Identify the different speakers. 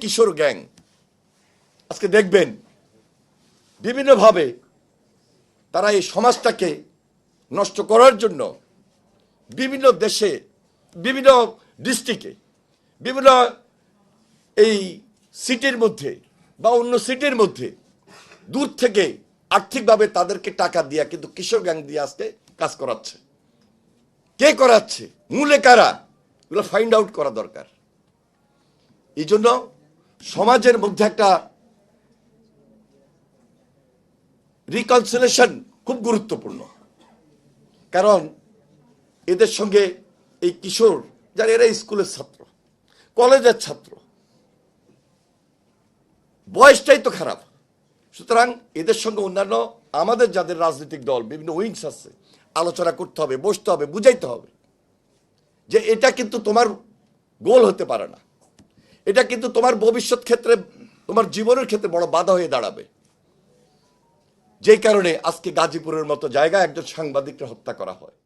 Speaker 1: কিশোর gang আজকে দেখবেন বিভিন্নভাবে তারা এই সমাজটাকে নষ্ট করার জন্য বিভিন্ন দেশে, বিভিন্ন ডিস্ট্রিক্টে, বিভিন্ন এই সিটির মধ্যে বা অন্য সিটির মধ্যে দূর থেকে আর্থিকভাবে তাদেরকে টাকা দিয়া কিন্তু কিশোর গ্যাং দিয়ে আজকে কাজ করাচ্ছে। কে করাচ্ছে, মূলে কারা, এগুলো ফাইন্ড আউট করা দরকার। এই জন্য সমাজের মধ্যে একটা রিকনসিলেশন খুব গুরুত্বপূর্ণ। কারণ এদের সঙ্গে এই কিশোর যারা এরা স্কুলের ছাত্র, কলেজের ছাত্র, বয়সটাই তো খারাপ। সুতরাং এদের সঙ্গে অন্যান্য আমাদের যাদের রাজনৈতিক দল বিভিন্ন উইংস আছে, আলোচনা করতে হবে, বসতে হবে, বুঝাইতে হবে যে এটা কিন্তু তোমার গোল হতে পারে না, এটা কিন্তু তোমার ভবিষ্যৎ ক্ষেত্রে, তোমার জীবনের ক্ষেত্রে বড় বাধা হয়ে দাঁড়াবে। যেই কারণে আজকে গাজীপুরের মতো জায়গায় একজন সাংবাদিককে হত্যা করা হয়।